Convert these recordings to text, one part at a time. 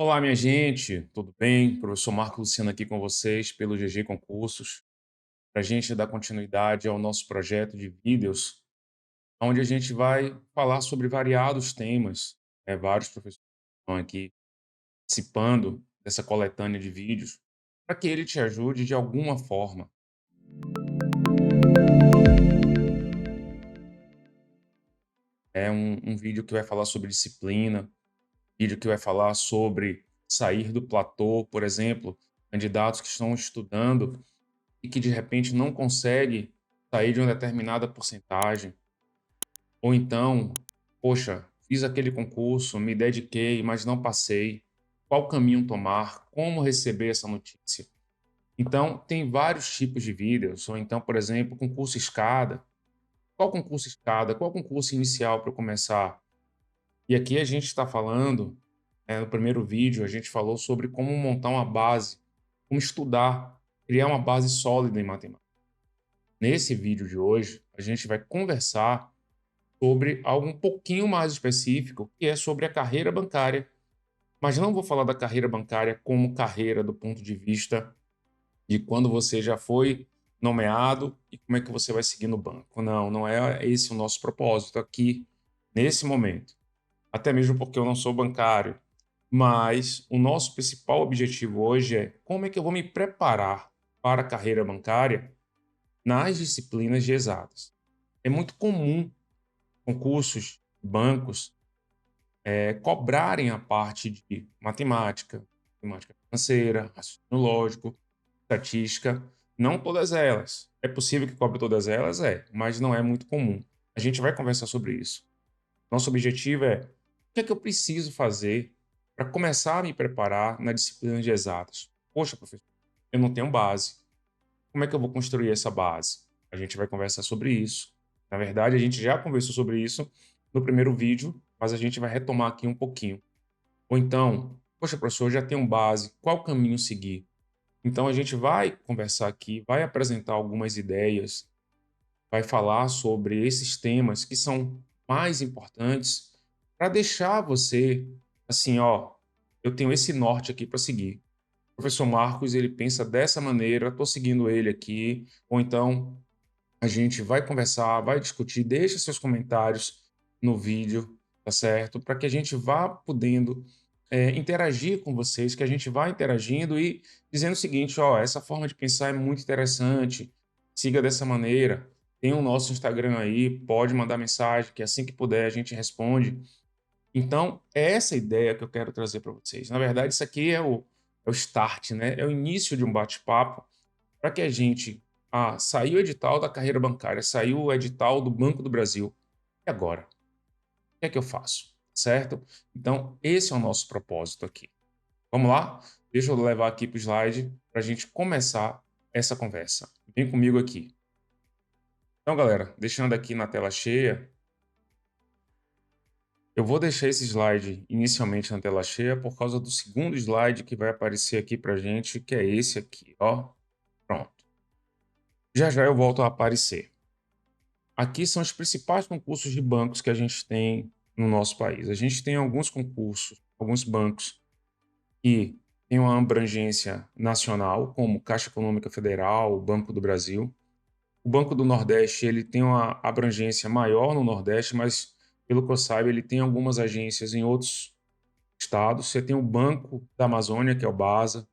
Olá, minha gente, tudo bem? Professor Marco Luciano aqui com vocês pelo GG Concursos, para a gente dar continuidade ao nosso projeto de vídeos, onde a gente vai falar sobre variados temas. Vários professores estão aqui participando dessa coletânea de vídeos, para que ele te ajude de alguma forma. É um vídeo que vai falar sobre disciplina, vídeo que vai falar sobre sair do platô, por exemplo, candidatos que estão estudando e que de repente não consegue sair de uma determinada porcentagem, ou então, poxa, fiz aquele concurso, me dediquei, mas não passei. Qual caminho tomar? Como receber essa notícia? Então, tem vários tipos de vídeos, ou então, por exemplo, concurso escada. Qual concurso escada? Qual concurso inicial para eu começar? E aqui a gente está falando, no primeiro vídeo, a gente falou sobre como montar uma base, como estudar, criar uma base sólida em matemática. Nesse vídeo de hoje, a gente vai conversar sobre algo um pouquinho mais específico, que é sobre a carreira bancária. Mas não vou falar da carreira bancária como carreira do ponto de vista de quando você já foi nomeado e como é que você vai seguir no banco. Não, não é esse o nosso propósito aqui, nesse momento. Até mesmo porque eu não sou bancário. Mas o nosso principal objetivo hoje é como é que eu vou me preparar para a carreira bancária nas disciplinas de exatas. É muito comum concursos, bancos, cobrarem a parte de matemática, matemática financeira, raciocínio lógico, estatística, não todas elas. É possível que cobre todas elas? É, mas não é muito comum. A gente vai conversar sobre isso. Nosso objetivo é o que é que eu preciso fazer para começar a me preparar na disciplina de exatas. Poxa, professor, eu não tenho base. Como é que eu vou construir essa base? A gente vai conversar sobre isso. Na verdade, a gente já conversou sobre isso no primeiro vídeo, mas a gente vai retomar aqui um pouquinho. Ou então, poxa, professor, eu já tenho base, qual caminho seguir? Então, a gente vai conversar aqui, vai apresentar algumas ideias, vai falar sobre esses temas que são mais importantes para deixar você assim, ó, eu tenho esse norte aqui para seguir. O professor Marcos, ele pensa dessa maneira, estou seguindo ele aqui, ou então a gente vai conversar, vai discutir, deixa seus comentários no vídeo, tá certo? Para que a gente vá podendo interagir com vocês, que a gente vá interagindo e dizendo o seguinte, ó, essa forma de pensar é muito interessante, siga dessa maneira. Tem o nosso Instagram aí, pode mandar mensagem, que assim que puder a gente responde. Então, é essa ideia que eu quero trazer para vocês. Na verdade, isso aqui é o start, né? É o início de um bate-papo para que a gente. Ah, saiu o edital da carreira bancária, saiu o edital do Banco do Brasil. E agora? O que é que eu faço? Certo? Então, esse é o nosso propósito aqui. Vamos lá? Deixa eu levar aqui para o slide para a gente começar essa conversa. Vem comigo aqui. Então, galera, deixando aqui na tela cheia, eu vou deixar esse slide inicialmente na tela cheia por causa do segundo slide que vai aparecer aqui para a gente, que é esse aqui, ó. Pronto. Já já eu volto a aparecer. Aqui são os principais concursos de bancos que a gente tem no nosso país. A gente tem alguns concursos, alguns bancos que têm uma abrangência nacional, como Caixa Econômica Federal, o Banco do Brasil. O Banco do Nordeste, ele tem uma abrangência maior no Nordeste, mas, pelo que eu saiba, ele tem algumas agências em outros estados. Você tem o Banco da Amazônia, que é o BASA,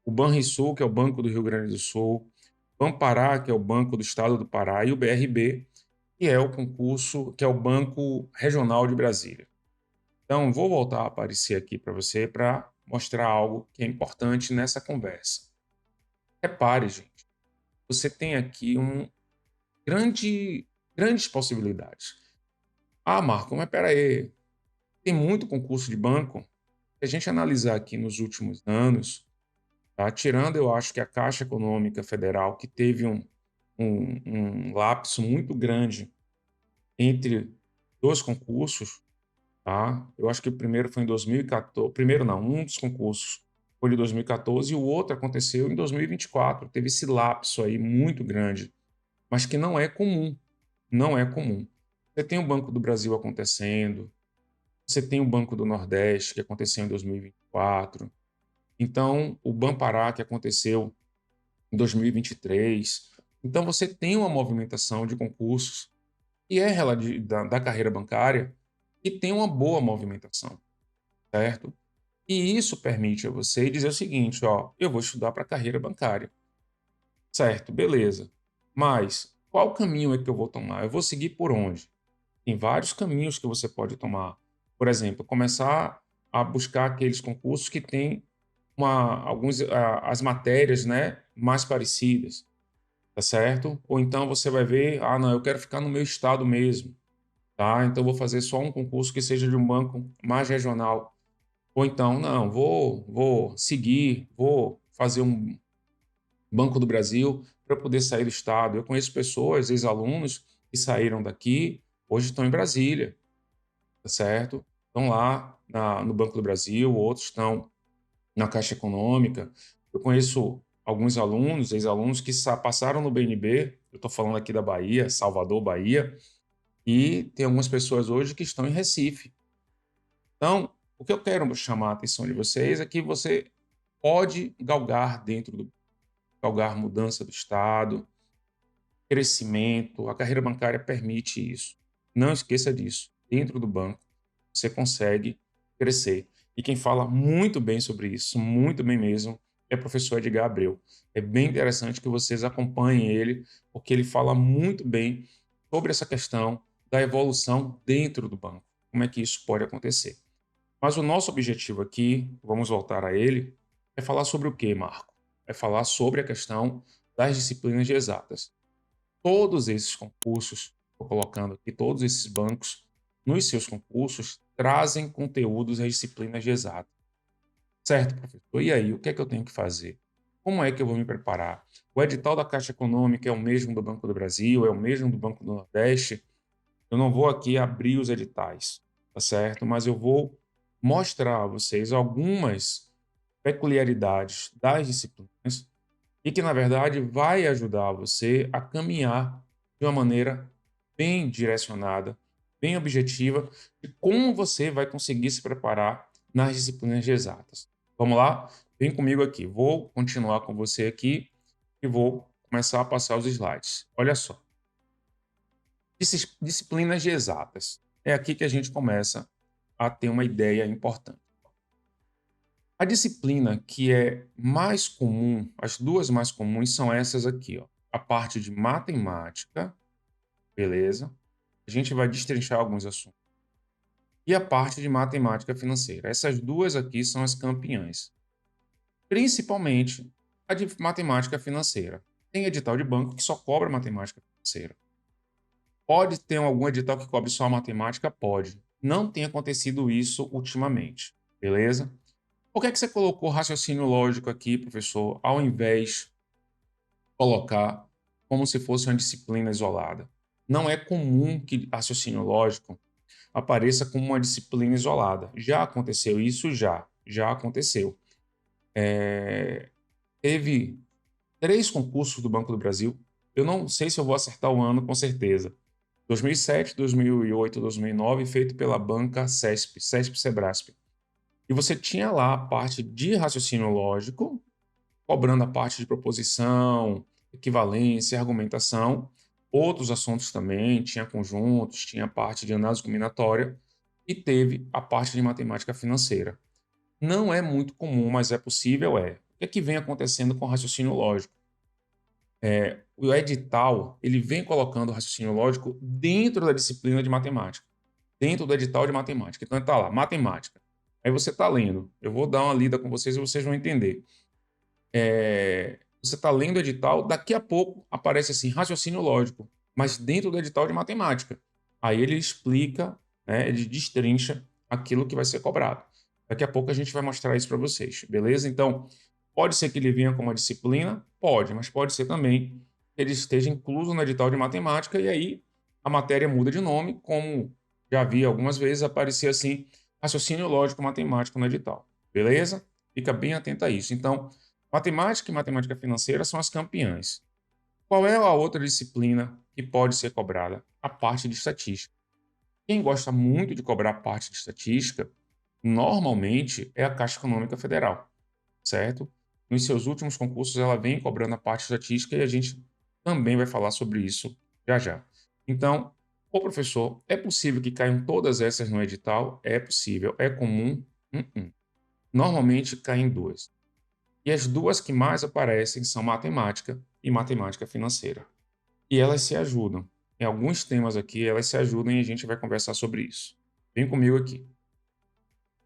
o Banrisul, que é o Banco do Rio Grande do Sul, Banpará, que é o Banco do Estado do Pará, e o BRB, que é o concurso, que é o Banco Regional de Brasília. Então, vou voltar a aparecer aqui para você para mostrar algo que é importante nessa conversa. Repare, gente, você tem aqui grandes possibilidades. Ah, Marco, mas espera aí, tem muito concurso de banco. Se a gente analisar aqui nos últimos anos, tá? Tirando, eu acho que a Caixa Econômica Federal, que teve um lapso muito grande entre dois concursos, tá? Eu acho que o primeiro foi em 2014. Primeiro não, um dos concursos foi de 2014 e o outro aconteceu em 2024. Teve esse lapso aí muito grande, mas que não é comum. Não é comum. Você tem o Banco do Brasil acontecendo, Você tem o Banco do Nordeste, que aconteceu em 2024. Então, o Banpará, que aconteceu em 2023. Então, você tem uma movimentação de concursos que é da carreira bancária e tem uma boa movimentação, certo? E isso permite a você dizer o seguinte, ó, eu vou estudar para a carreira bancária. Certo, beleza. Mas qual caminho é que eu vou tomar? Eu vou seguir por onde? Tem vários caminhos que você pode tomar. Por exemplo, começar a buscar aqueles concursos que têm as matérias, né, mais parecidas, tá certo? Ou então você vai ver, ah, não, eu quero ficar no meu estado mesmo, tá? Então eu vou fazer só um concurso que seja de um banco mais regional. Ou então, não, vou seguir, vou fazer um Banco do Brasil para poder sair do estado. Eu conheço pessoas, ex-alunos, que saíram daqui, hoje estão em Brasília, tá certo? Estão lá no Banco do Brasil, outros estão na Caixa Econômica. Eu conheço alguns alunos, ex-alunos, que passaram no BNB, eu estou falando aqui da Bahia, Salvador, Bahia, e tem algumas pessoas hoje que estão em Recife. Então, o que eu quero chamar a atenção de vocês é que você pode galgar mudança do estado, crescimento, a carreira bancária permite isso. Não esqueça disso. Dentro do banco, você consegue crescer. E quem fala muito bem sobre isso, muito bem mesmo, é o professor Edgar Abreu. É bem interessante que vocês acompanhem ele, porque ele fala muito bem sobre essa questão da evolução dentro do banco. Como é que isso pode acontecer? Mas o nosso objetivo aqui, vamos voltar a ele, é falar sobre o quê, Marco? É falar sobre a questão das disciplinas de exatas. Todos esses concursos, estou colocando aqui, todos esses bancos, nos seus concursos, trazem conteúdos às disciplinas de exatas. Certo, professor? E aí, o que é que eu tenho que fazer? Como é que eu vou me preparar? O edital da Caixa Econômica é o mesmo do Banco do Brasil, é o mesmo do Banco do Nordeste? Eu não vou aqui abrir os editais, tá certo? Mas eu vou mostrar a vocês algumas peculiaridades das disciplinas e que, na verdade, vai ajudar você a caminhar de uma maneira bem direcionada, bem objetiva, de como você vai conseguir se preparar nas disciplinas de exatas. Vamos lá? Vem comigo aqui. Vou continuar com você aqui e vou começar a passar os slides. Olha só. Disciplinas de exatas. É aqui que a gente começa a ter uma ideia importante. A disciplina que é mais comum, as duas mais comuns são essas aqui, ó. A parte de matemática, beleza? A gente vai destrinchar alguns assuntos. E a parte de matemática financeira. Essas duas aqui são as campeãs. Principalmente a de matemática financeira. Tem edital de banco que só cobra matemática financeira. Pode ter algum edital que cobre só a matemática? Pode. Não tem acontecido isso ultimamente, beleza? Por que é que você colocou raciocínio lógico aqui, professor, ao invés de colocar como se fosse uma disciplina isolada? Não é comum que raciocínio lógico apareça como uma disciplina isolada. Já aconteceu isso? Já aconteceu. Teve 3 concursos do Banco do Brasil. Eu não sei se eu vou acertar o ano com certeza. 2007, 2008, 2009, feito pela banca CESP, CESP-Sebrasp. E você tinha lá a parte de raciocínio lógico, cobrando a parte de proposição, equivalência, argumentação. Outros assuntos também, tinha conjuntos, tinha a parte de análise combinatória e teve a parte de matemática financeira. Não é muito comum, mas é possível, é. O que é que vem acontecendo com o raciocínio lógico? O edital, ele vem colocando o raciocínio lógico dentro da disciplina de matemática, dentro do edital de matemática. Então, está lá, matemática. Aí você está lendo. Eu vou dar uma lida com vocês e vocês vão entender. Você está lendo o edital, daqui a pouco aparece assim, raciocínio lógico, mas dentro do edital de matemática. Aí ele explica, né, ele destrincha aquilo que vai ser cobrado. Daqui a pouco a gente vai mostrar isso para vocês, beleza? Então, pode ser que ele venha com uma disciplina? Pode, mas pode ser também que ele esteja incluso no edital de matemática e aí a matéria muda de nome, como já vi algumas vezes aparecer assim, raciocínio lógico matemático no edital, beleza? Fica bem atento a isso. Então, matemática e matemática financeira são as campeãs. Qual é a outra disciplina que pode ser cobrada? A parte de estatística. Quem gosta muito de cobrar parte de estatística, normalmente é a Caixa Econômica Federal, certo? Nos seus últimos concursos, ela vem cobrando a parte estatística e a gente também vai falar sobre isso já já. Então, o professor, é possível que caiam todas essas no edital? É possível. É comum? Normalmente caem duas. E as duas que mais aparecem são matemática e matemática financeira. E elas se ajudam. Em alguns temas aqui, elas se ajudam e a gente vai conversar sobre isso. Vem comigo aqui.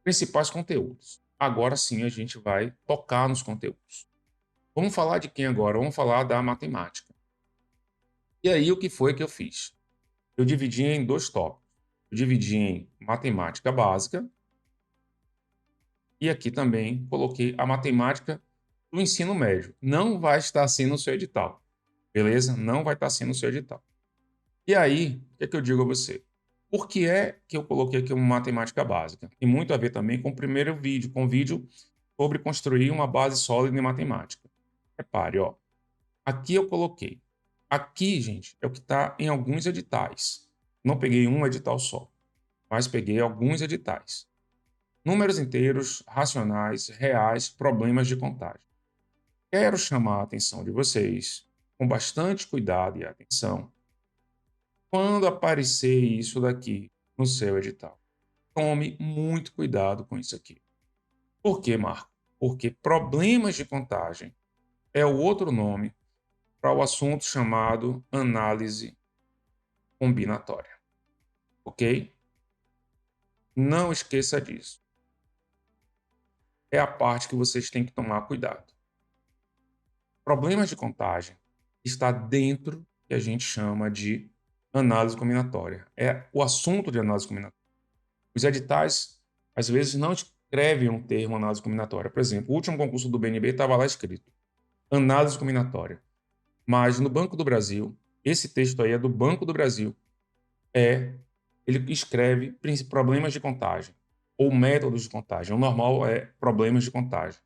Principais conteúdos. Agora sim a gente vai tocar nos conteúdos. Vamos falar de quem agora? Vamos falar da matemática. E aí, o que foi que eu fiz? Eu dividi em dois tópicos. Eu dividi em matemática básica e aqui também coloquei a matemática do ensino médio. Não vai estar assim no seu edital, beleza? Não vai estar assim no seu edital. E aí, o que é que eu digo a você? Por que é que eu coloquei aqui uma matemática básica? Tem muito a ver também com o primeiro vídeo, com o vídeo sobre construir uma base sólida em matemática. Repare, ó, aqui eu coloquei. Aqui, gente, é o que está em alguns editais. Não peguei um edital só, mas peguei alguns editais. Números inteiros, racionais, reais, problemas de contagem. Quero chamar a atenção de vocês, com bastante cuidado e atenção, quando aparecer isso daqui no seu edital. Tome muito cuidado com isso aqui. Por quê, Marco? Porque problemas de contagem é o outro nome para o assunto chamado análise combinatória. Ok? Não esqueça disso. É a parte que vocês têm que tomar cuidado. Problemas de contagem está dentro do que a gente chama de análise combinatória. É o assunto de análise combinatória. Os editais, às vezes, não escrevem um termo análise combinatória. Por exemplo, o último concurso do BNB estava lá escrito análise combinatória. Mas no Banco do Brasil, esse texto aí é do Banco do Brasil, ele escreve problemas de contagem ou métodos de contagem. O normal é problemas de contagem.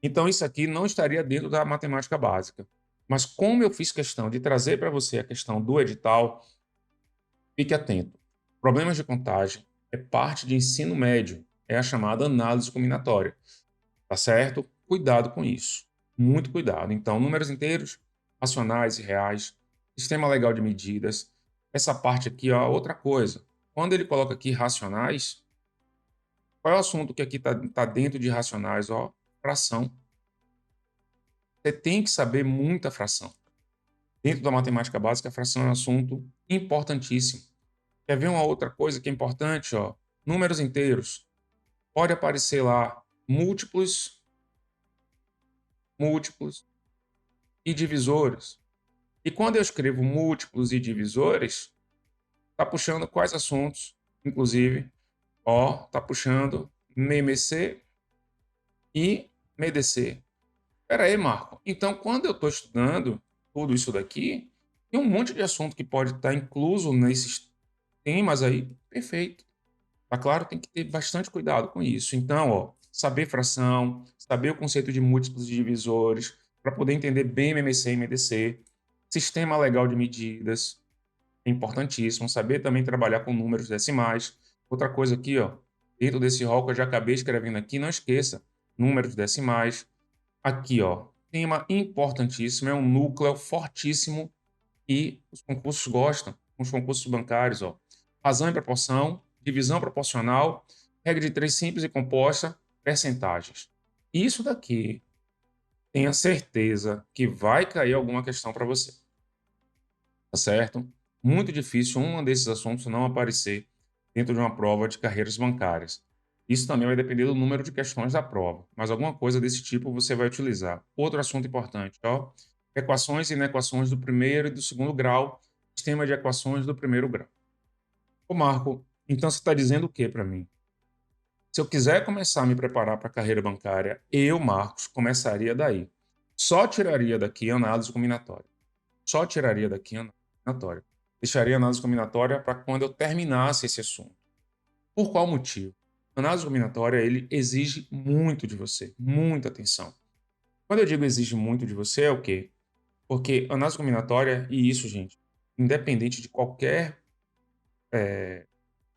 Então, isso aqui não estaria dentro da matemática básica. Mas como eu fiz questão de trazer para você a questão do edital, fique atento. Problemas de contagem é parte de ensino médio, é a chamada análise combinatória. Tá certo? Cuidado com isso. Muito cuidado. Então, números inteiros, racionais e reais, sistema legal de medidas. Essa parte aqui, ó, outra coisa. Quando ele coloca aqui racionais, qual é o assunto que aqui tá dentro de racionais? Ó, fração. Você tem que saber muita fração. Dentro da matemática básica, a fração é um assunto importantíssimo. Quer ver uma outra coisa que é importante? Ó? Números inteiros. Pode aparecer lá múltiplos, múltiplos e divisores. E quando eu escrevo múltiplos e divisores, está puxando quais assuntos? Inclusive, ó, está puxando MEMC e MEDC. Espera aí, Marco. Então, quando eu estou estudando tudo isso daqui, tem um monte de assunto que pode estar incluso nesses temas aí. Perfeito. Tá claro? Tem que ter bastante cuidado com isso. Então, ó, saber fração, saber o conceito de múltiplos e divisores, para poder entender bem MMC e MDC, sistema legal de medidas, é importantíssimo. Saber também trabalhar com números decimais. Outra coisa aqui, ó, dentro desse rol que eu já acabei escrevendo aqui, não esqueça, números decimais. Aqui, ó, tema importantíssimo, é um núcleo fortíssimo e os concursos gostam, os concursos bancários, ó. Razão e proporção, divisão proporcional, regra de três simples e composta, percentagens. Isso daqui, tenha certeza que vai cair alguma questão para você, tá certo? Muito difícil um desses assuntos não aparecer dentro de uma prova de carreiras bancárias. Isso também vai depender do número de questões da prova, mas alguma coisa desse tipo você vai utilizar. Outro assunto importante, ó, equações e inequações do primeiro e do segundo grau, sistema de equações do primeiro grau. Ô Marco, então você está dizendo o que para mim? Se eu quiser começar a me preparar para a carreira bancária, eu, Marcos, começaria daí. Só tiraria daqui a análise combinatória. Só tiraria daqui a análise combinatória. Deixaria a análise combinatória para quando eu terminasse esse assunto. Por qual motivo? A análise combinatória, ele exige muito de você, muita atenção. Quando eu digo exige muito de você, é o quê? Porque a análise combinatória, e isso, gente, independente de qualquer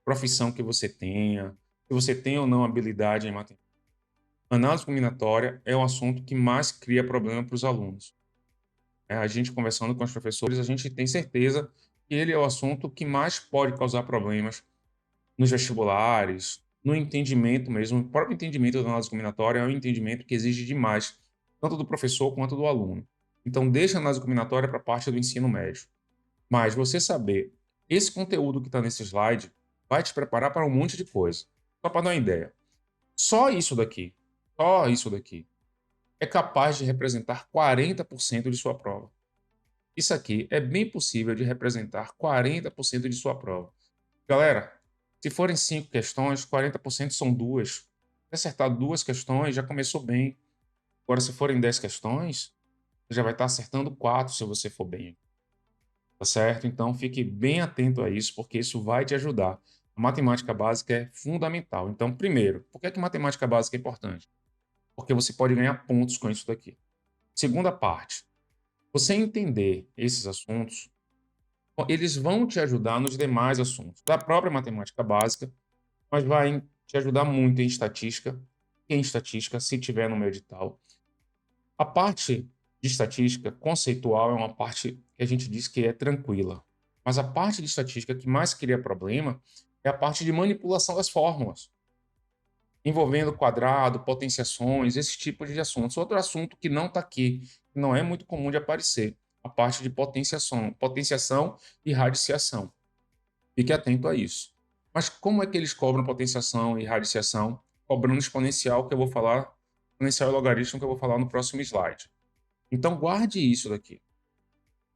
profissão que você tenha, se você tem ou não habilidade em matemática. Análise combinatória é o assunto que mais cria problema para os alunos. A gente conversando com os professores, a gente tem certeza que ele é o assunto que mais pode causar problemas nos vestibulares, no entendimento mesmo. O próprio entendimento da análise combinatória é um entendimento que exige demais, tanto do professor quanto do aluno. Então, deixa a análise combinatória para a parte do ensino médio. Mas você saber esse conteúdo que está nesse slide vai te preparar para um monte de coisa. Só para dar uma ideia. Só isso daqui, é capaz de representar 40% de sua prova. Isso aqui é bem possível de representar 40% de sua prova. Galera, se forem 5 questões, 40% são duas. Se acertar 2 questões, já começou bem. Agora, se forem 10 questões, você já vai estar acertando 4 se você for bem. Tá certo? Então, fique bem atento a isso, porque isso vai te ajudar. A matemática básica é fundamental. Então, primeiro, por que matemática básica é importante? Porque você pode ganhar pontos com isso daqui. Segunda parte, você entender esses assuntos, eles vão te ajudar nos demais assuntos da própria matemática básica, mas vai te ajudar muito em estatística, se tiver no meu edital. A parte de estatística conceitual é uma parte que a gente diz que é tranquila, mas a parte de estatística que mais cria problema é a parte de manipulação das fórmulas, envolvendo quadrado, potenciações, esse tipo de assuntos. Outro assunto que não está aqui, que não é muito comum de aparecer, a parte de potenciação e radiciação. Fique atento a isso. Mas como é que eles cobram potenciação e radiciação? Cobrando exponencial, que eu vou falar, exponencial e logaritmo, que eu vou falar no próximo slide. Então, guarde isso daqui.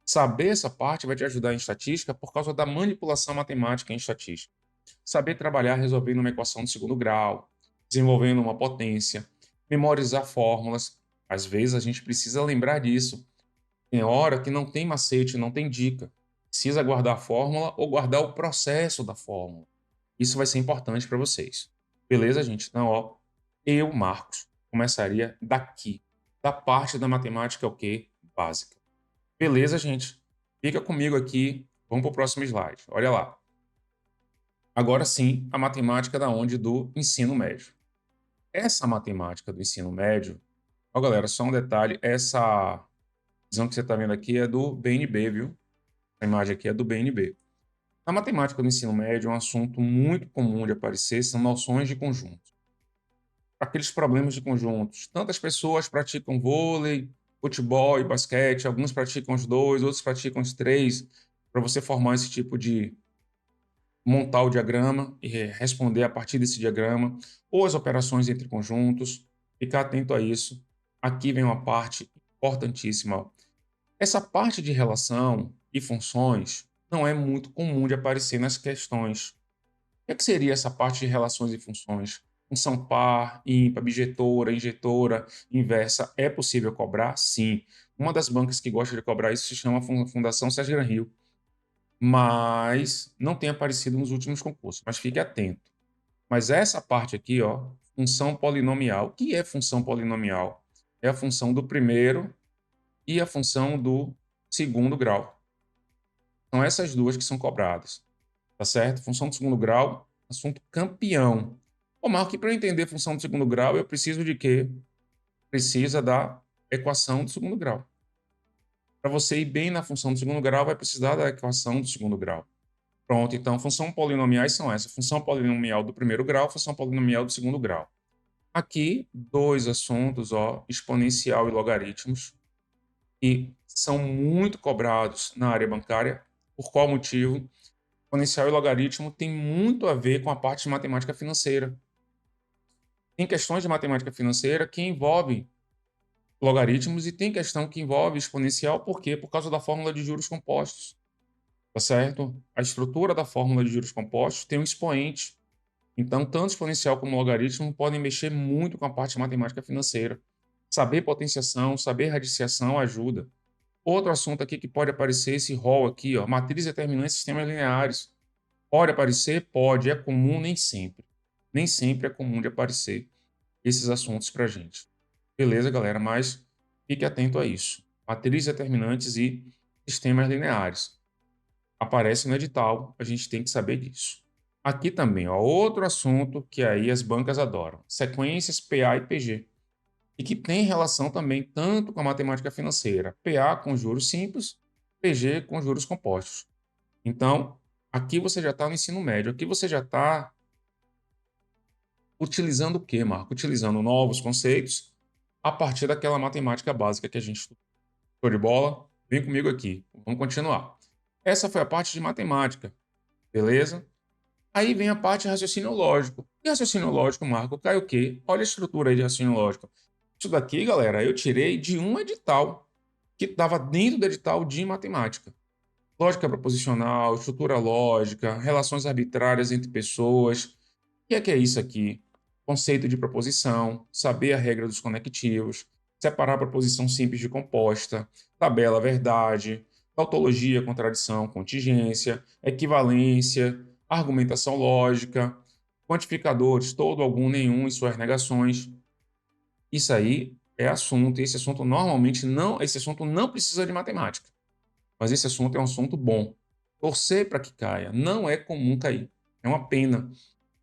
Saber essa parte vai te ajudar em estatística por causa da manipulação matemática em estatística. Saber trabalhar resolvendo uma equação de segundo grau, desenvolvendo uma potência, memorizar fórmulas. Às vezes a gente precisa lembrar disso. Tem hora que não tem macete, não tem dica. Precisa guardar a fórmula ou guardar o processo da fórmula. Isso vai ser importante para vocês. Beleza, gente? Então, ó, eu, Marcos, começaria daqui, da parte da matemática o quê? Básica. Beleza, gente? Fica comigo aqui. Vamos para o próximo slide. Olha lá. Agora sim, a matemática da onde? Do ensino médio. Essa matemática do ensino médio, ó, galera, só um detalhe, essa visão que você está vendo aqui é do BNB, viu? A imagem aqui é do BNB. A matemática do ensino médio é um assunto muito comum de aparecer, são noções de conjunto. Aqueles problemas de conjuntos. Tantas pessoas praticam vôlei, futebol e basquete, alguns praticam os dois, outros praticam os três, para você formar esse tipo de montar o diagrama e responder a partir desse diagrama, ou as operações entre conjuntos. Ficar atento a isso. Aqui vem uma parte importantíssima. Essa parte de relação e funções não é muito comum de aparecer nas questões. O que seria essa parte de relações e funções? Função par, ímpar, bijetora, injetora, inversa. É possível cobrar? Sim. Uma das bancas que gosta de cobrar isso se chama Fundação Sérgio Gran Rio, mas não tem aparecido nos últimos concursos. Mas fique atento. Mas essa parte aqui, ó, função polinomial. O que é função polinomial? É a função do primeiro e a função do segundo grau. São essas duas que são cobradas, tá certo? Função do segundo grau, assunto campeão. Ô, Marco, para eu entender função do segundo grau, eu preciso de quê? Precisa da equação do segundo grau. Para você ir bem na função do segundo grau, vai precisar da equação do segundo grau. Pronto, então, funções polinomiais são essas. Função polinomial do primeiro grau, função polinomial do segundo grau. Aqui, dois assuntos, ó, exponencial e logaritmos, que são muito cobrados na área bancária. Por qual motivo? Exponencial e logaritmo tem muito a ver com a parte de matemática financeira. Tem questões de matemática financeira que envolvem logaritmos e tem questão que envolve exponencial, por quê? Por causa da fórmula de juros compostos, tá certo? A estrutura da fórmula de juros compostos tem um expoente. Então, tanto exponencial como logaritmo podem mexer muito com a parte de matemática financeira. Saber potenciação, saber radiciação ajuda. Outro assunto aqui que pode aparecer, esse rol aqui, ó, matriz determinante de sistemas lineares. Pode aparecer? Pode. É comum? Nem sempre. Nem sempre é comum de aparecer esses assuntos para a gente. Beleza, galera? Mas fique atento a isso. Matrizes determinantes e sistemas lineares. Aparece no edital, a gente tem que saber disso. Aqui também, ó, outro assunto que aí as bancas adoram. Sequências PA e PG. E que tem relação também tanto com a matemática financeira. PA com juros simples, PG com juros compostos. Então, aqui você já está no ensino médio. Aqui você já está utilizando o quê, Marco? Utilizando novos conceitos a partir daquela matemática básica que a gente estudou. Show de bola? Vem comigo aqui. Vamos continuar. Essa foi a parte de matemática, beleza? Aí vem a parte de raciocínio lógico. E raciocínio lógico, Marco, cai o quê? Olha a estrutura aí de raciocínio lógico. Isso daqui, galera, eu tirei de um edital que estava dentro do edital de matemática. Lógica proposicional, estrutura lógica, relações arbitrárias entre pessoas. O que é isso aqui? Conceito de proposição, saber a regra dos conectivos, separar a proposição simples de composta, tabela verdade, tautologia, contradição, contingência, equivalência, argumentação lógica, quantificadores, todo, algum, nenhum e suas negações. Isso aí é assunto, e esse assunto normalmente não, esse assunto não precisa de matemática, mas esse assunto é um assunto bom. Torcer para que caia, não é comum cair, é uma pena.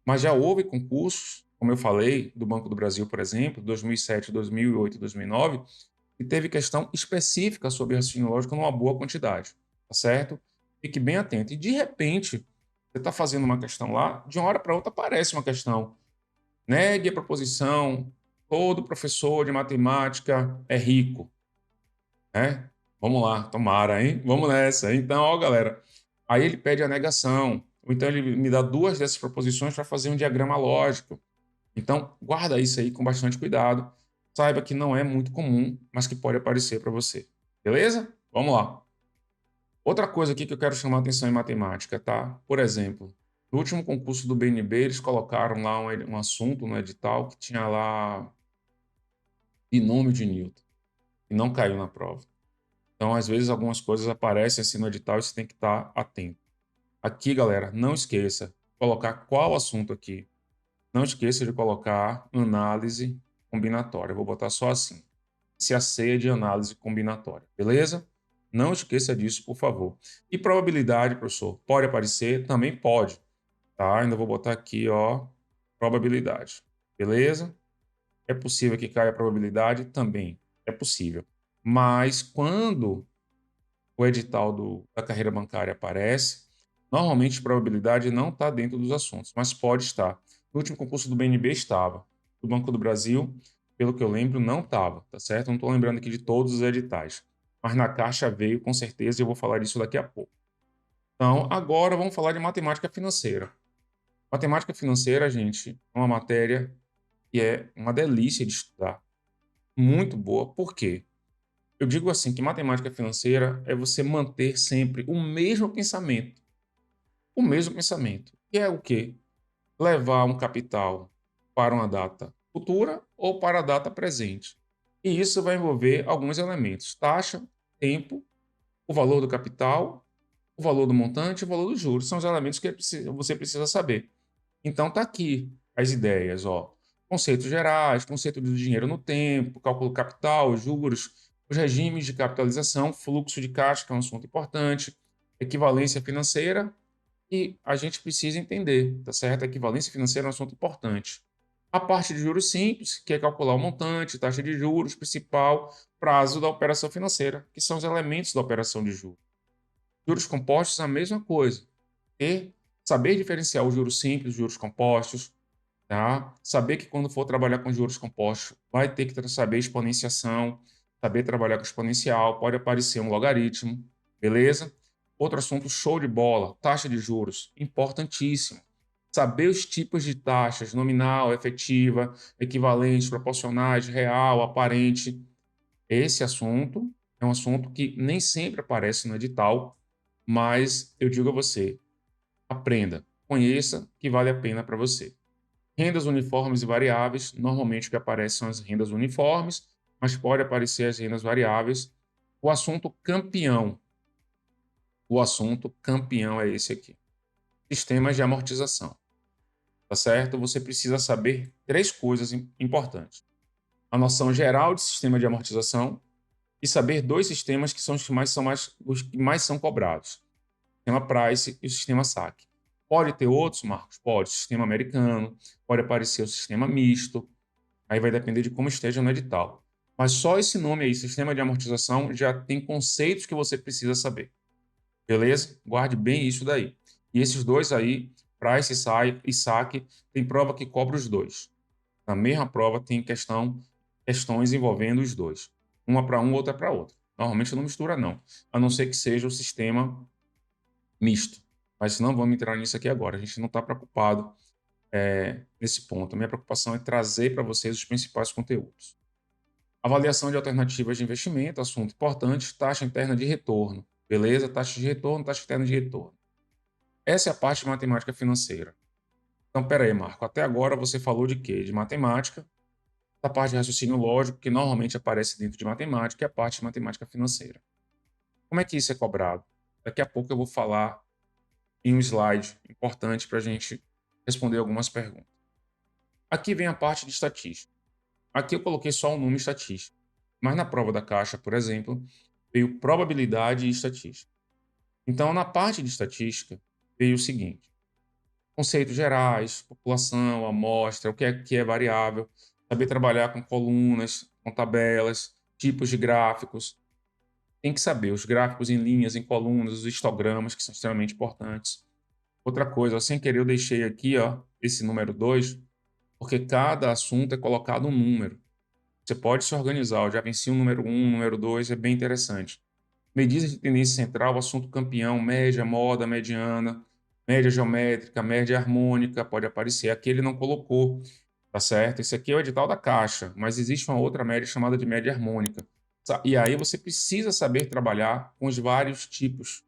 Mas já houve concursos, como eu falei, do Banco do Brasil, por exemplo, 2007, 2008, 2009, e teve questão específica sobre raciocínio lógico numa boa quantidade, tá certo? Fique bem atento. E de repente, você está fazendo uma questão lá, de uma hora para outra aparece uma questão. Negue a proposição, todo professor de matemática é rico, né? Vamos lá, tomara, hein? Vamos nessa. Então, ó, galera, aí ele pede a negação, ou então ele me dá duas dessas proposições para fazer um diagrama lógico. Então, guarda isso aí com bastante cuidado. Saiba que não é muito comum, mas que pode aparecer para você. Beleza? Vamos lá. Outra coisa aqui que eu quero chamar a atenção em matemática, tá? Por exemplo, no último concurso do BNB, eles colocaram lá um assunto no edital que tinha lá binômio de Newton, e não caiu na prova. Então, às vezes, algumas coisas aparecem assim no edital e você tem que estar atento. Aqui, galera, não esqueça de colocar qual assunto aqui. Não esqueça de colocar análise combinatória. Eu vou botar só assim. Se a C é de análise combinatória, beleza? Não esqueça disso, por favor. E probabilidade, professor, pode aparecer? Também pode, tá? Ainda vou botar aqui, ó, probabilidade, beleza? É possível que caia a probabilidade? Também é possível. Mas quando o edital da carreira bancária aparece, normalmente probabilidade não está dentro dos assuntos, mas pode estar. No último concurso do BNB estava. Do Banco do Brasil, pelo que eu lembro, não estava, tá certo? Não estou lembrando aqui de todos os editais. Mas na Caixa veio, com certeza, e eu vou falar disso daqui a pouco. Então, agora vamos falar de matemática financeira. Matemática financeira, gente, é uma matéria que é uma delícia de estudar. Muito boa. Por quê? Eu digo assim que matemática financeira é você manter sempre o mesmo pensamento. O mesmo pensamento. Que é o quê? Levar um capital para uma data futura ou para a data presente. E isso vai envolver alguns elementos: taxa, tempo, o valor do capital, o valor do montante e o valor dos juros. São os elementos que você precisa saber. Então tá aqui as ideias, ó. Conceitos gerais, conceito do dinheiro no tempo, cálculo capital, juros, os regimes de capitalização, fluxo de caixa, que é um assunto importante, equivalência financeira, e a gente precisa entender, tá certo? A equivalência financeira é um assunto importante. A parte de juros simples, que é calcular o montante, taxa de juros, principal, prazo da operação financeira, que são os elementos da operação de juros. Juros compostos, a mesma coisa. E saber diferenciar os juros simples, os juros compostos, tá? Saber que quando for trabalhar com juros compostos, vai ter que saber exponenciação, saber trabalhar com exponencial, pode aparecer um logaritmo, beleza? Outro assunto show de bola, taxa de juros, importantíssimo. Saber os tipos de taxas, nominal, efetiva, equivalente, proporcionais, real, aparente. Esse assunto é um assunto que nem sempre aparece no edital, mas eu digo a você, aprenda, conheça, que vale a pena para você. Rendas uniformes e variáveis, normalmente o que aparece são as rendas uniformes, mas pode aparecer as rendas variáveis. O assunto campeão. O assunto campeão é esse aqui. Sistemas de amortização. Tá certo? Você precisa saber três coisas importantes. A noção geral de sistema de amortização e saber dois sistemas que são os que mais são cobrados. O sistema Price e o sistema SAC. Pode ter outros, Marcos? Pode. Sistema americano, pode aparecer o sistema misto, aí vai depender de como esteja no edital. Mas só esse nome aí, sistema de amortização, já tem conceitos que você precisa saber. Beleza? Guarde bem isso daí. E esses dois aí, Price e saque, tem prova que cobra os dois. Na mesma prova tem questões envolvendo os dois. Uma para um, outra para outra. Normalmente não mistura, não. A não ser que seja o sistema misto. Mas não vamos entrar nisso aqui agora. A gente não está preocupado nesse ponto. A minha preocupação é trazer para vocês os principais conteúdos. Avaliação de alternativas de investimento, assunto importante, taxa interna de retorno. Beleza? Taxa de retorno, taxa interna de retorno. Essa é a parte de matemática financeira. Então, pera aí, Marco. Até agora você falou de quê? De matemática, da parte de raciocínio lógico, que normalmente aparece dentro de matemática, e a parte de matemática financeira. Como é que isso é cobrado? Daqui a pouco eu vou falar em um slide importante para a gente responder algumas perguntas. Aqui vem a parte de estatística. Aqui eu coloquei só um número estatístico, mas na prova da Caixa, por exemplo, veio probabilidade e estatística. Então, na parte de estatística, veio o seguinte: conceitos gerais, população, amostra, que é variável, saber trabalhar com colunas, com tabelas, tipos de gráficos. Tem que saber os gráficos em linhas, em colunas, os histogramas, que são extremamente importantes. Outra coisa, ó, sem querer eu deixei aqui, ó, esse número 2, porque cada assunto é colocado um número. Você pode se organizar, eu já venci o número 1, número 2, é bem interessante. Medidas de tendência central, assunto campeão, média, moda, mediana, média geométrica, média harmônica, pode aparecer. Aqui ele não colocou, tá certo? Esse aqui é o edital da Caixa, mas existe uma outra média chamada de média harmônica. E aí você precisa saber trabalhar com os vários tipos,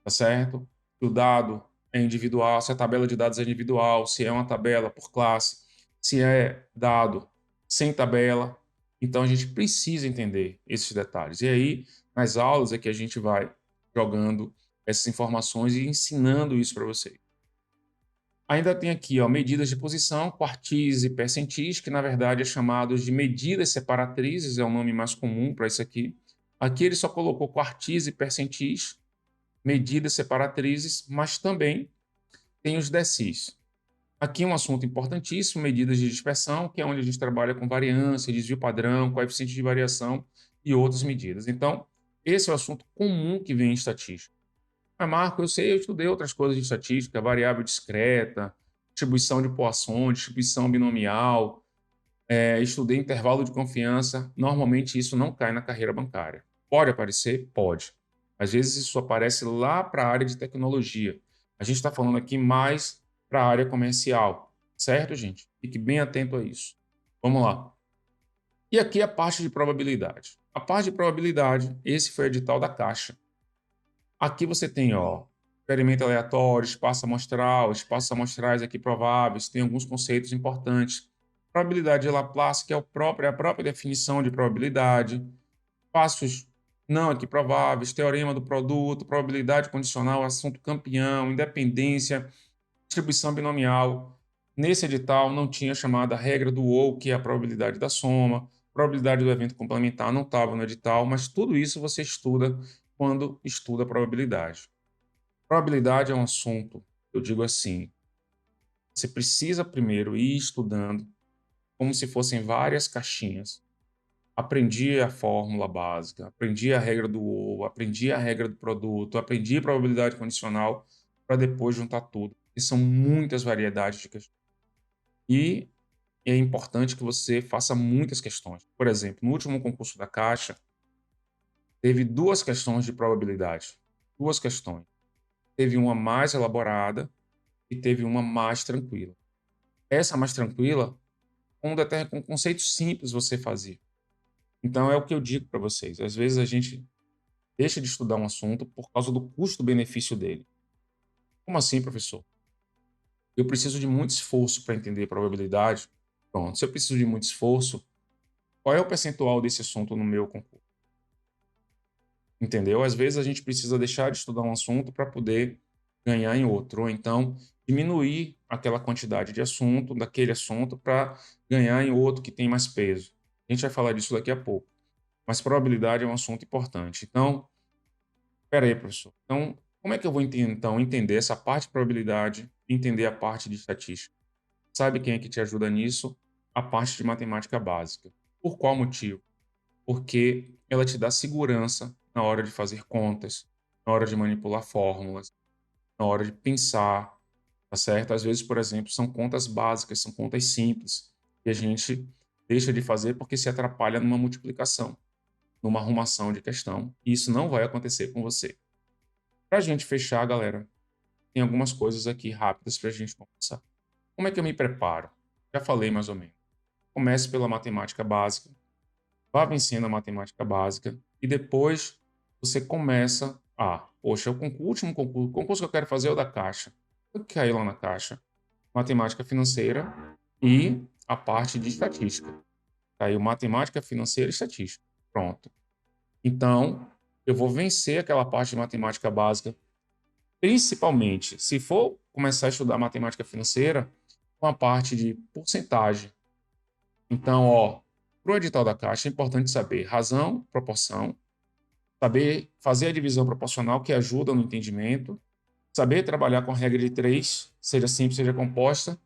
tá certo? Se o dado é individual, se a tabela de dados é individual, se é uma tabela por classe, se é dado sem tabela. Então a gente precisa entender esses detalhes. E aí, nas aulas é que a gente vai jogando essas informações e ensinando isso para vocês. Ainda tem aqui, ó, medidas de posição, quartis e percentis, que na verdade é chamado de medidas separatrizes, é o nome mais comum para isso aqui. Aqui ele só colocou quartis e percentis, medidas separatrizes, mas também tem os decis. Aqui um assunto importantíssimo, medidas de dispersão, que é onde a gente trabalha com variância, desvio padrão, coeficiente de variação e outras medidas. Então, esse é o assunto comum que vem em estatística. Mas, Marco, eu sei, eu estudei outras coisas de estatística, variável discreta, distribuição de Poisson, distribuição binomial, estudei intervalo de confiança. Normalmente isso não cai na carreira bancária. Pode aparecer? Pode. Às vezes isso aparece lá para a área de tecnologia. A gente está falando aqui mais para a área comercial, certo, gente? Fique bem atento a isso. Vamos lá. E aqui a parte de probabilidade. A parte de probabilidade, esse foi o edital da Caixa. Aqui você tem, ó, experimento aleatório, espaço amostral, espaços amostrais aqui prováveis, tem alguns conceitos importantes. Probabilidade de Laplace, que é a própria definição de probabilidade. Passos não aqui prováveis, teorema do produto, probabilidade condicional, assunto campeão, independência, distribuição binomial. Nesse edital não tinha chamada regra do ou, que é a probabilidade da soma, probabilidade do evento complementar não estava no edital, mas tudo isso você estuda quando estuda probabilidade. Probabilidade é um assunto, eu digo assim, você precisa primeiro ir estudando como se fossem várias caixinhas. Aprendi a fórmula básica, aprendi a regra do ou, aprendi a regra do produto, aprendi a probabilidade condicional para depois juntar tudo. E são muitas variedades de questões. E é importante que você faça muitas questões. Por exemplo, no último concurso da Caixa, teve duas questões de probabilidade. Duas questões. Teve uma mais elaborada e teve uma mais tranquila. Essa mais tranquila, com conceitos simples você fazia. Então é o que eu digo para vocês. Às vezes a gente deixa de estudar um assunto por causa do custo-benefício dele. Como assim, professor? Eu preciso de muito esforço para entender probabilidade. Pronto, se eu preciso de muito esforço, qual é o percentual desse assunto no meu concurso? Entendeu? Às vezes a gente precisa deixar de estudar um assunto para poder ganhar em outro, ou então diminuir aquela quantidade de assunto, daquele assunto, para ganhar em outro que tem mais peso. A gente vai falar disso daqui a pouco. Mas probabilidade é um assunto importante. Então, espera aí, professor. Então, Como é que eu vou então entender essa parte de probabilidade e entender a parte de estatística? Sabe quem é que te ajuda nisso? A parte de matemática básica. Por qual motivo? Porque ela te dá segurança na hora de fazer contas, na hora de manipular fórmulas, na hora de pensar, tá certo? Às vezes, por exemplo, são contas básicas, são contas simples, e a gente deixa de fazer porque se atrapalha numa multiplicação, numa arrumação de questão, e isso não vai acontecer com você. Para a gente fechar, galera, tem algumas coisas aqui rápidas para a gente começar. Como é que eu me preparo? Já falei mais ou menos. Comece pela matemática básica, vá vencendo a matemática básica e depois você começa poxa, o último concurso que eu quero fazer é o da Caixa. Eu caí lá na Caixa, matemática financeira e a parte de estatística. Caiu matemática financeira e estatística. Pronto. Então, eu vou vencer aquela parte de matemática básica, principalmente se for começar a estudar matemática financeira com a parte de porcentagem. Então, para o edital da Caixa é importante saber razão, proporção, saber fazer a divisão proporcional, que ajuda no entendimento, saber trabalhar com a regra de 3, seja simples, seja composta,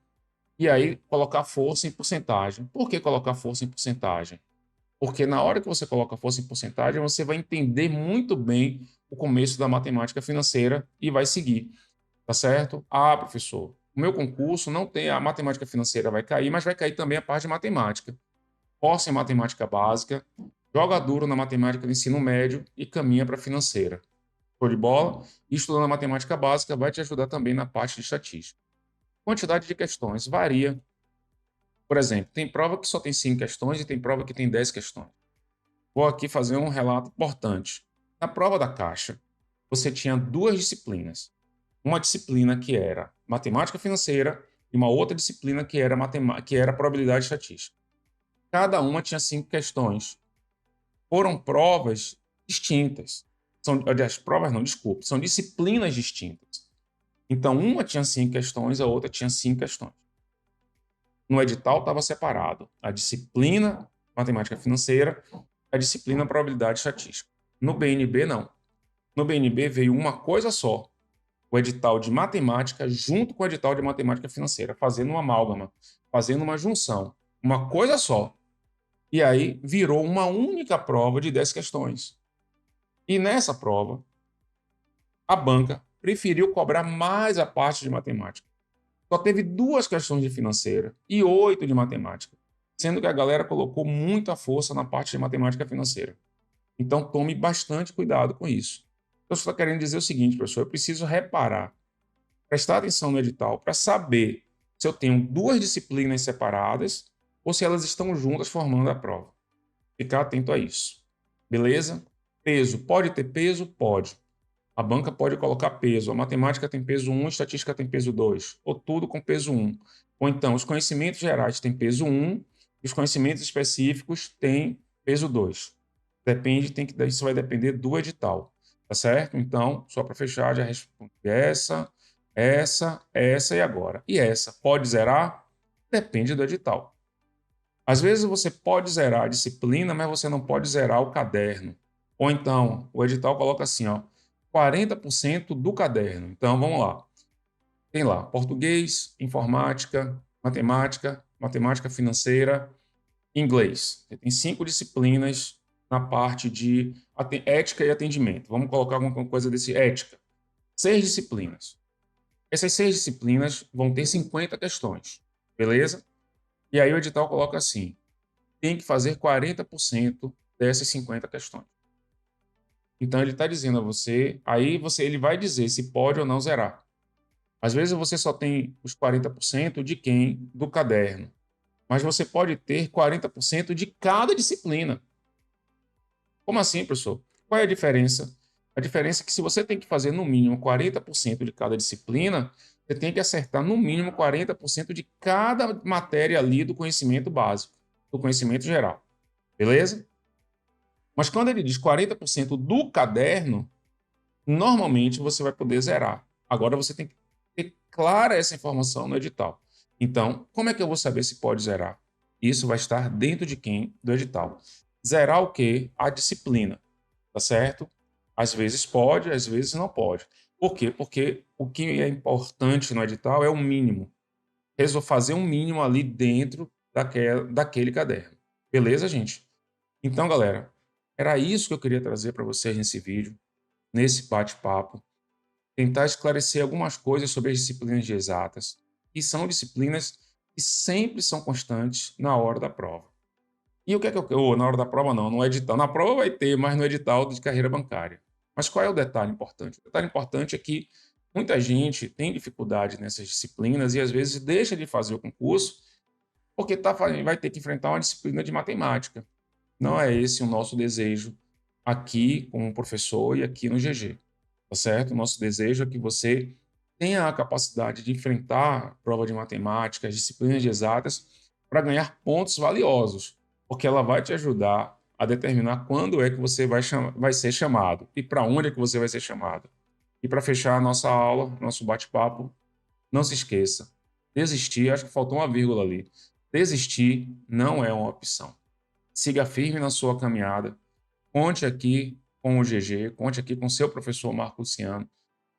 e aí colocar força em porcentagem. Por que colocar força em porcentagem? Porque na hora que você coloca força em porcentagem, você vai entender muito bem o começo da matemática financeira e vai seguir, tá certo? Professor, o meu concurso não tem a matemática financeira, vai cair, mas vai cair também a parte de matemática. Força em matemática básica, joga duro na matemática do ensino médio e caminha para a financeira. Show de bola? E estudando a matemática básica vai te ajudar também na parte de estatística. Quantidade de questões varia. Por exemplo, tem prova que só tem 5 questões e tem prova que tem 10 questões. Vou aqui fazer um relato importante. Na prova da Caixa, você tinha 2 disciplinas. Uma disciplina que era matemática financeira e uma outra disciplina que era probabilidade estatística. Cada uma tinha 5 questões. Foram provas distintas. Aliás, provas não, desculpe, são disciplinas distintas. Então, uma tinha 5 questões, a outra tinha 5 questões. No edital estava separado a disciplina matemática financeira, a disciplina probabilidade estatística. No BNB, não. No BNB veio uma coisa só, o edital de matemática junto com o edital de matemática financeira, fazendo uma amálgama, fazendo uma junção, uma coisa só. E aí virou uma única prova de 10 questões. E nessa prova, a banca preferiu cobrar mais a parte de matemática. Só teve 2 questões de financeira e 8 de matemática, sendo que a galera colocou muita força na parte de matemática financeira. Então tome bastante cuidado com isso. Então, você está querendo dizer o seguinte, professor, eu preciso reparar, prestar atenção no edital para saber se eu tenho 2 disciplinas separadas ou se elas estão juntas formando a prova. Ficar atento a isso. Beleza? Peso. Pode ter peso? Pode. A banca pode colocar peso. A matemática tem peso 1, a estatística tem peso 2. Ou tudo com peso 1. Ou então, os conhecimentos gerais têm peso 1 e os conhecimentos específicos têm peso 2. Isso vai depender do edital. Tá certo? Então, só para fechar, já respondi essa e agora. E essa, pode zerar? Depende do edital. Às vezes você pode zerar a disciplina, mas você não pode zerar o caderno. Ou então, o edital coloca assim, 40% do caderno. Então, vamos lá. Tem lá português, informática, matemática financeira, inglês. Você tem 5 disciplinas na parte de ética e atendimento. Vamos colocar alguma coisa desse ética. 6 disciplinas. Essas 6 disciplinas vão ter 50 questões. Beleza? E aí o edital coloca assim, tem que fazer 40% dessas 50 questões. Então ele está dizendo a você, ele vai dizer se pode ou não zerar. Às vezes você só tem os 40% de quem? Do caderno. Mas você pode ter 40% de cada disciplina. Como assim, professor? Qual é a diferença? A diferença é que se você tem que fazer no mínimo 40% de cada disciplina, você tem que acertar no mínimo 40% de cada matéria ali do conhecimento básico, do conhecimento geral. Beleza? Mas quando ele diz 40% do caderno, normalmente você vai poder zerar. Agora você tem que ter clara essa informação no edital. Então, como é que eu vou saber se pode zerar? Isso vai estar dentro de quem? Do edital. Zerar o quê? A disciplina, tá certo? Às vezes pode, às vezes não pode. Por quê? Porque o que é importante no edital é o mínimo. Fazer um mínimo ali dentro daquele caderno. Beleza, gente? Então, galera, era isso que eu queria trazer para vocês nesse vídeo, nesse bate-papo. Tentar esclarecer algumas coisas sobre as disciplinas de exatas, que são disciplinas que sempre são constantes na hora da prova. E o que é que na hora da prova não, no edital. Na prova vai ter, mas no edital de carreira bancária. Mas qual é o detalhe importante? O detalhe importante é que muita gente tem dificuldade nessas disciplinas e às vezes deixa de fazer o concurso porque vai ter que enfrentar uma disciplina de matemática. Não é esse o nosso desejo aqui como professor e aqui no GG, tá certo? O nosso desejo é que você tenha a capacidade de enfrentar a prova de matemática, as disciplinas de exatas, para ganhar pontos valiosos, porque ela vai te ajudar a determinar quando é que você vai ser chamado e para onde é que você vai ser chamado. E para fechar a nossa aula, nosso bate-papo, não se esqueça, desistir, acho que faltou uma vírgula ali. Desistir não é uma opção. Siga firme na sua caminhada. Conte aqui com o GG, conte aqui com seu professor Marco Luciano,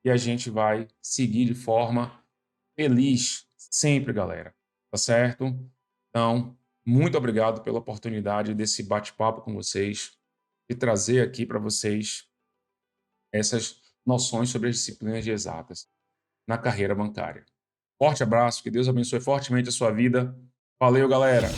e a gente vai seguir de forma feliz sempre, galera. Tá certo? Então, muito obrigado pela oportunidade desse bate-papo com vocês, de trazer aqui para vocês essas noções sobre as disciplinas de exatas na carreira bancária. Forte abraço, que Deus abençoe fortemente a sua vida. Valeu, galera!